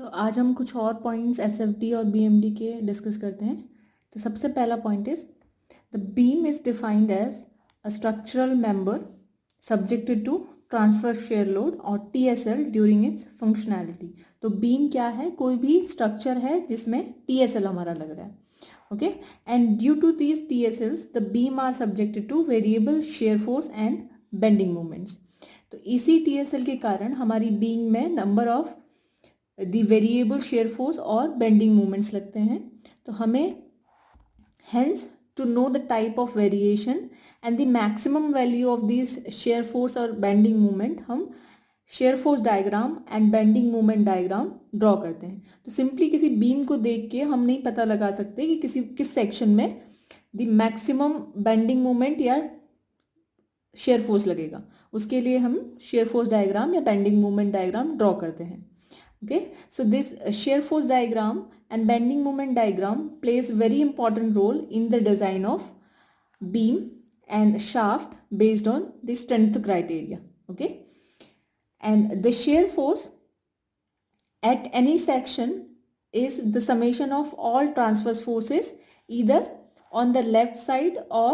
तो आज हम कुछ और पॉइंट्स एसएफडी और बीएमडी के डिस्कस करते हैं। तो सबसे पहला point is the beam is defined as a structural member subjected to transfer shear load और टीएसएल ड्यूरिंग इट्स फंक्शनैलिटी। तो बीम क्या है? कोई भी स्ट्रक्चर है जिसमें टीएसएल हमारा लग रहा है। Okay, and due to these TSLs the beam are subjected to variable shear force and bending moments. तो इसी टीएसएल के कारण हमारी बीम में number of the variable shear force और बेंडिंग मोमेंट्स लगते हैं। तो हमें hence to know the type of variation and the maximum value of this shear force और बेंडिंग मोमेंट हम shear force diagram and bending moment diagram draw करते हैं। तो सिंपली किसी बीम को देख के हम नहीं पता लगा सकते कि किस सेक्शन में द मैक्सिमम बेंडिंग मोमेंट या शेयर फोर्स लगेगा। उसके लिए हम शेयर फोर्स डायग्राम या बेंडिंग मोमेंट डायग्राम ड्रॉ करते हैं। Okay, so this shear force diagram and bending moment diagram plays very important role in the design of beam and shaft based on the strength criteria. Okay, and the shear force at any section is the summation of all transverse forces either on the left side or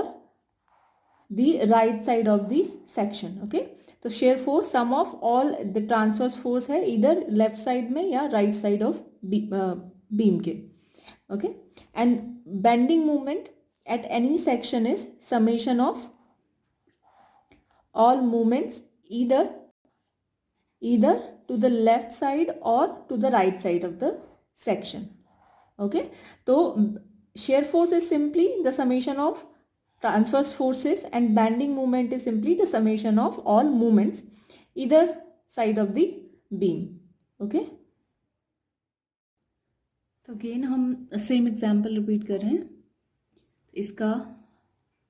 the right side of the section. Okay, तो shear force sum of all the transverse force है इधर left side में या right side of beam के। Okay, and bending moment at any section is summation of all moments either to the left side or to the right side of the section. Okay, तो shear force is simply the summation of transverse forces and bending moment is simply the summation of all moments either side of the beam. Okay, तो again हम same example repeat कर रहे हैं। इसका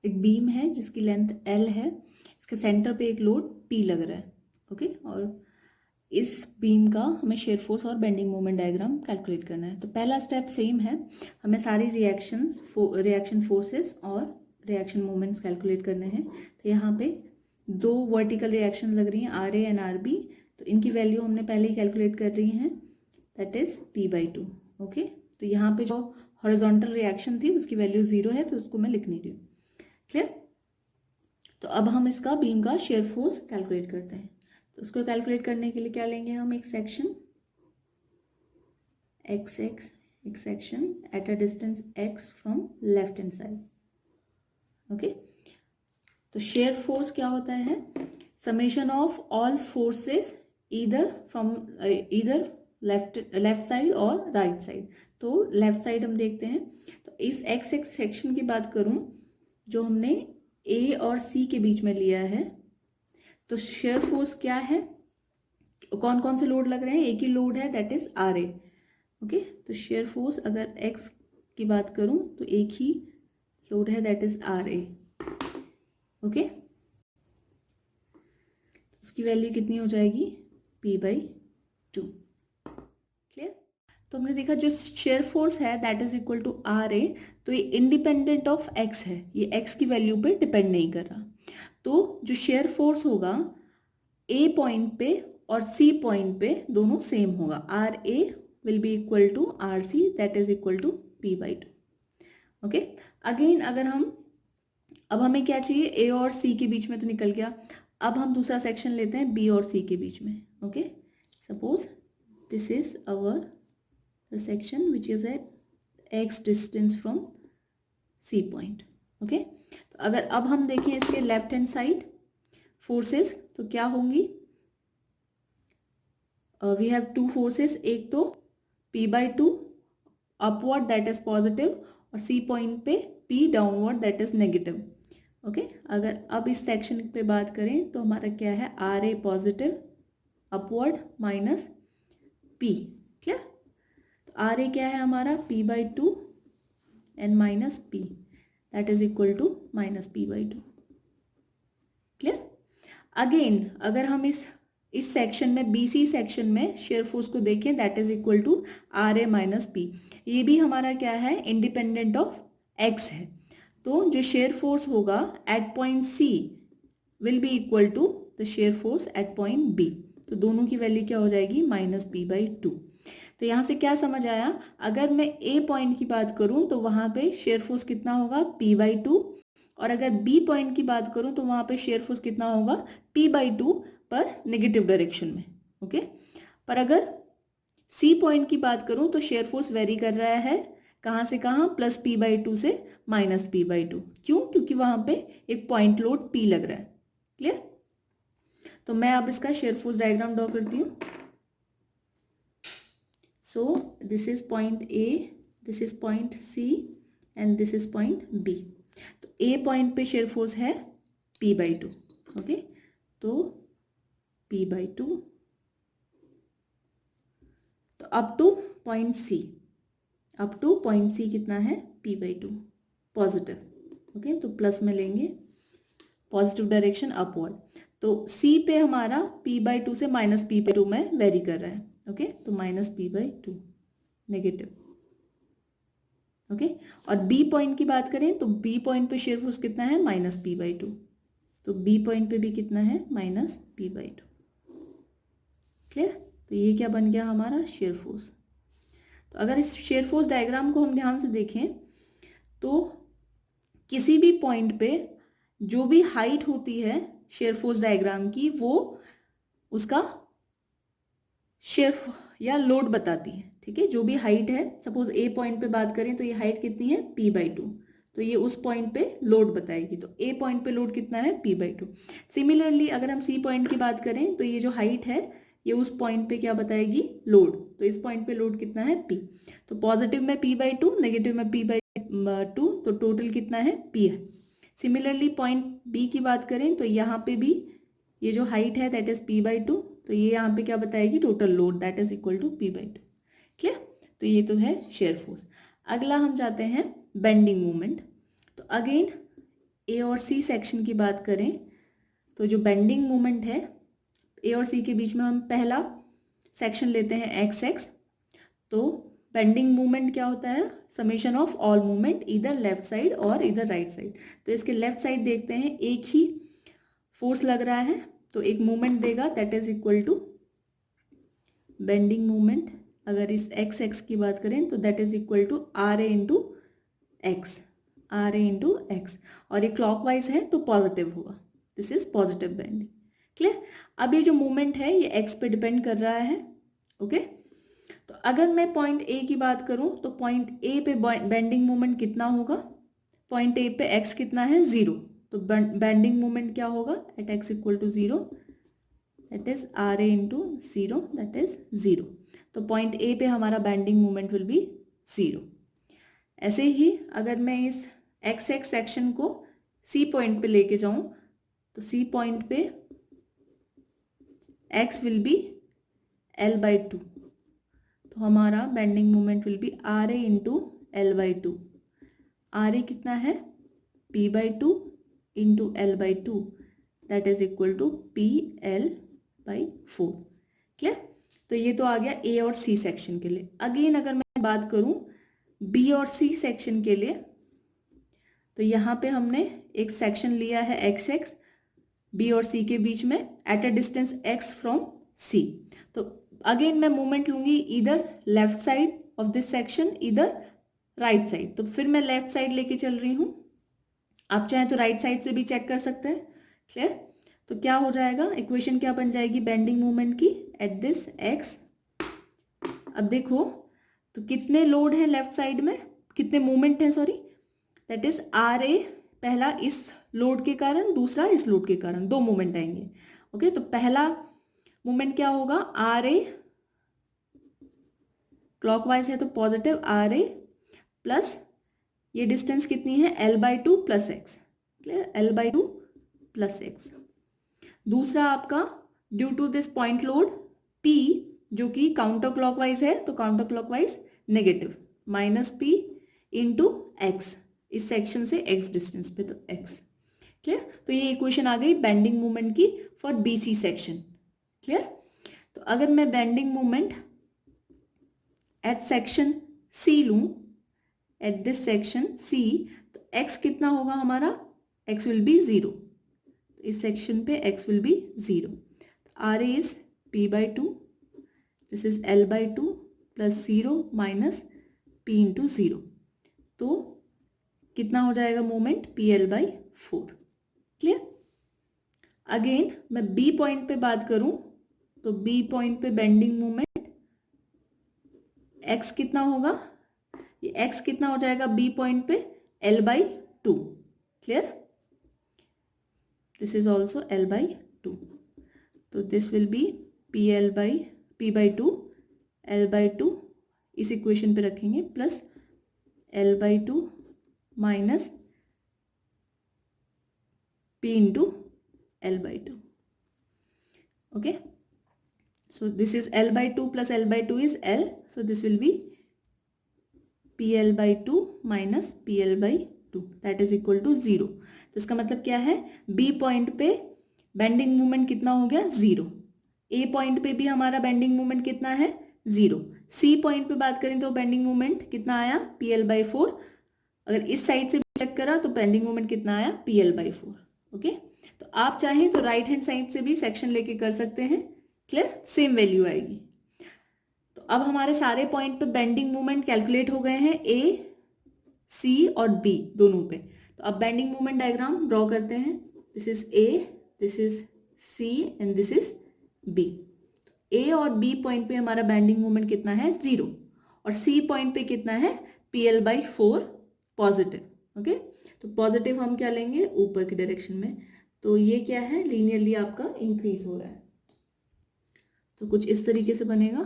एक beam है जिसकी लेंथ L है, इसके सेंटर पे एक लोड P लग रहा है। ओके, और इस बीम का हमें शेयर फोर्स और बेंडिंग मोमेंट डायग्राम कैलकुलेट करना है। तो पहला स्टेप सेम है, हमें सारी रिएक्शन फोर्सेस और रिएक्शन मोमेंट्स कैलकुलेट करने हैं। तो यहाँ पे दो वर्टिकल रिएक्शन लग रही हैं RA एंड RB, तो इनकी वैल्यू हमने पहले ही कैलकुलेट कर ली है, दैट इज P/2। ओके, तो यहाँ पे जो हॉरिजॉन्टल रिएक्शन थी उसकी वैल्यू 0 है, तो उसको मैं लिख नहीं रही हूँ। क्लियर? तो अब हम इसका बीम का शेयर फोर्स कैलकुलेट करते हैं। तो उसको कैलकुलेट करने के लिए क्या लेंगे हम? एक सेक्शन XX, एक section eight a distance x from left hand side. Okay, तो शेयर फोर्स क्या होता है? समेशन ऑफ ऑल फोर्सेस इधर लेफ्ट साइड और राइट साइड। तो लेफ्ट साइड हम देखते हैं, तो इस XX सेक्शन की बात करूं जो हमने A और C के बीच में लिया है, तो शेयर फोर्स क्या है? कौन कौन से लोड लग रहे हैं? एक ही लोड है, दैट इज RA। ओके, तो शेयर फोर्स अगर X की बात करूं तो एक ही लोड है, दैट इज RA। ओके, उसकी वैल्यू कितनी हो जाएगी? P/2। क्लियर? तो हमने देखा जो शेयर फोर्स है that is equal to RA, तो ये इंडिपेंडेंट ऑफ X है, ये X की वैल्यू पे डिपेंड नहीं कर रहा। तो जो शेयर फोर्स होगा A पॉइंट पे और C पॉइंट पे दोनों सेम होगा। RA will be equal to RC that is equal to P/2। Okay, again अगर अब हमें क्या चाहिए? A और C के बीच में तो निकल गया, अब हम दूसरा सेक्शन लेते हैं B और C के बीच में। Okay, suppose this is the section which is at X distance from C point. Okay, तो अगर अब हम देखें इसके लेफ्ट हैंड साइड फोर्सेस तो क्या होंगी? वी हैव टू फोर्सेस, एक तो P/2 upward that is positive और C पॉइंट पे P downward that is negative. Okay, अगर अब इस सेक्शन पे बात करें तो हमारा क्या है? RA positive upward minus P। Clear? तो RA क्या है हमारा? P/2 and minus P that is equal to minus P/2। Clear? Again अगर हम इस सेक्शन में BC सेक्शन में शेयर फोर्स को देखें that is equal to RA minus P, ये भी हमारा क्या है? इंडिपेंडेंट ऑफ X है। तो जो शेयर फोर्स होगा at point C will be equal to the shear force at point B। तो दोनों की वैल्यू क्या हो जाएगी, -p/2। तो यहाँ से क्या समझ आया, अगर मैं ए पॉइंट की बात करूँ तो वहाँ पे शेयर फोर्स कितना होगा, p/2, और अगर बी पॉइंट की बात करूँ तो वहाँ पे शेयर फोर्स कितना होगा, p/2 पर नेगेटिव डायरेक्शन में। ओके, पर अगर सी पॉइंट की बात करूँ तो शेयर फोर्स वेरी कर रहा है, कहाँ से कहाँ, +p/2 से -p/2। क्यों, क्योंकि वहाँ पे एक पॉइंट लोड p लग रहा है। क्लियर। तो मैं अब इसका शेयर फोर्स डायग्राम ड्रॉ करती हूँ। So this is point A, this is point C and this is point B. तो A पॉइंट पे शेयर फोर्स है p/2। ओके, तो p/2, तो up two point C, up two point C कितना है, p/2 positive. Okay, तो plus में लेंगे, पॉजिटिव डायरेक्शन अपवर्ड। तो C पे हमारा p/2 से -p/2 में वेरी कर रहा है। ओके, तो -p/2 नेगेटिव। ओके, और बी पॉइंट की बात करें तो बी पॉइंट पे शेयर फोर्स कितना है, -p/2। तो बी पॉइंट पे भी कितना है, -p/2। क्लियर। तो ये क्या बन गया हमारा, शेयर फोर्स। तो अगर इस शेयर फोर्स डायग्राम को हम ध्यान से देखें तो किसी भी पॉइंट पे जो भी हाइट होती है शेयर फोर्स डायग्राम की, वो उसका शेयर या लोड बताती है। ठीक है, जो भी हाइट है, सपोज ए पॉइंट पे बात करें तो ये हाइट कितनी है, p/2, तो ये उस पॉइंट पे लोड बताएगी। तो ए पॉइंट पे लोड कितना है, p/2। सिमिलरली अगर हम सी पॉइंट की बात करें तो ये जो हाइट है ये उस पॉइंट पे क्या बताएगी, लोड। तो इस पॉइंट पे लोड कितना है, p। तो पॉजिटिव में p/2, नेगेटिव में p/2, तो टोटल कितना है, p है। सिमिलरली पॉइंट बी की बात करें तो यहाँ पे भी ये जो हाइट है दैट इज p/2, तो ये यहाँ पे क्या बताएगी, total load that is equal to p/2। Clear. तो ये तो है शेयर फोर्स। अगला हम जाते हैं बेंडिंग मोमेंट। तो अगेन ए और सी सेक्शन की बात करें तो जो बेंडिंग मोमेंट है ए और सी के बीच में, हम पहला सेक्शन लेते हैं x। तो बेंडिंग मोमेंट क्या होता है, समेशन ऑफ ऑल मोमेंट इधर लेफ्ट साइड और इधर राइट साइड। तो इसके लेफ्ट साइड देखते हैं, एक ही फोर्स लग रहा है तो एक मोमेंट देगा that is equal to bending moment. अगर इस x की बात करें तो that is equal to RA into x, RA into x, और ये क्लॉकवाइज है तो पॉजिटिव होगा, this is positive bending. Clear. अब ये जो मोमेंट है ये x पे डिपेंड कर रहा है। ओके, तो अगर मैं पॉइंट A की बात करूं तो पॉइंट A पे बेंडिंग मोमेंट कितना होगा, पॉइंट A पे x कितना है, 0, तो बेंडिंग मोमेंट क्या होगा, at x equal to 0, that is RA into 0, that is 0। तो पॉइंट ए पे हमारा बेंडिंग मोमेंट विल बी 0। ऐसे ही अगर मैं इस x सेक्शन को सी पॉइंट पे लेके जाऊं तो सी पॉइंट पे x विल बी L/2, तो हमारा bending moment will be RA into L/2। RA कितना है, p/2 into L/2, that is equal to PL/4। Clear. तो ये तो आ गया ए और सी सेक्शन के लिए। अगेन अगर मैं बात करूं बी और सी सेक्शन के लिए तो यहाँ पे हमने एक सेक्शन लिया है x बी और सी के बीच में at a distance x from C. तो अगेन मैं मोमेंट लूंगी इधर left side of this section, इधर राइट साइड। तो फिर मैं लेफ्ट साइड लेके चल रही हूँ, आप चाहें तो राइट साइड से भी चेक कर सकते हैं। क्लियर। तो क्या हो जाएगा, इक्वेशन क्या बन जाएगी बेंडिंग मोमेंट की, एट दिस x। अब देखो तो कितने लोड है लेफ्ट साइड में, कितने मोमेंट है, सॉरी, दैट इज RA, पहला इस लोड के कारण, दूसरा इस लोड के कारण, दो मोमेंट आएंगे। ओके, तो पहला मोमेंट क्या होगा, RA क्लॉकवाइज है तो पॉजिटिव RA प्लस ये डिस्टेंस कितनी है, L/2 plus x. Clear, L/2 plus x. दूसरा आपका due to this point load P जो कि काउंटर क्लॉकवाइज है तो counter clockwise negative, -P into x, इस सेक्शन से x डिस्टेंस पे तो x। क्लियर। तो ये इक्वेशन आ गई बेंडिंग मोमेंट की फॉर BC सेक्शन। क्लियर। तो अगर मैं bending moment at section C लूं, एट दिस सेक्शन C, तो x कितना होगा हमारा, x विल बी 0, इस सेक्शन पे x will B 0। RA is P/2, this is L/2 plus 0 minus P into 0. तो कितना हो जाएगा मोमेंट? PL/4. क्लियर? अगेन मैं B पॉइंट पे बात करूं तो B पॉइंट पे बेंडिंग मोमेंट X कितना होगा? ये X कितना हो जाएगा B पॉइंट पे? L/2. Clear? This is also L/2. तो this will be P/2 L/2 इस इक्वेशन पे रखेंगे plus L/2 minus P into L/2. Okay, so this is L/2 plus L/2 is L, so this will be PL/2 minus PL/2 that is equal to 0. तो इसका मतलब क्या है? B point पे bending moment कितना हो गया? 0. A पॉइंट पे भी हमारा बेंडिंग मोमेंट कितना है? 0. C पॉइंट पे बात करें तो बेंडिंग मोमेंट कितना आया? PL/4. अगर इस साइड से चेक करा तो बेंडिंग मोमेंट कितना आया? PL/4. ओके, तो आप चाहें तो राइट हैंड साइड से भी सेक्शन लेके कर सकते हैं. क्लियर? सेम वैल्यू आएगी. तो अब हमारे सारे पॉइंट पे बेंडिंग मोमेंट कैलकुलेट हो गए हैं A, C और B दोनों पे. तो अब बेंडिंग मोमेंट डायग्राम ड्रॉ करते हैं. This is A, this is C and this is B. A और B पॉइंट पे हमारा बेंडिंग मोमेंट कितना है? 0. और C पॉइंट पे कितना है? PL/4 positive. ओके, तो पॉजिटिव हम क्या लेंगे? ऊपर की डायरेक्शन में. तो ये क्या है? लीनियरली आपका इंक्रीज हो रहा है. तो कुछ इस तरीके से बनेगा.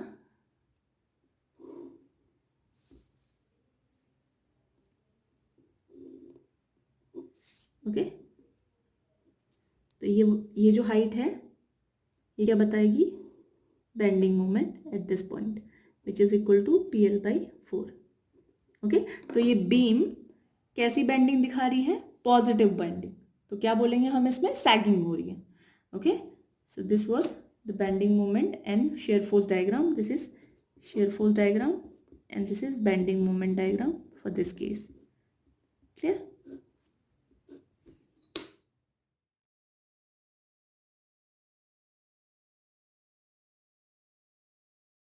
ओके, तो ये जो हाइट है ये क्या बताएगी? Bending moment at this point which is equal to PL/4. Okay, तो ये बीम कैसी बेंडिंग दिखा रही है? Positive bending. तो क्या बोलेंगे हम इसमें? सैगिंग हो रही है. Okay, so this was the bending moment and shear force diagram. This is shear force diagram and this is bending moment diagram for this case. Clear?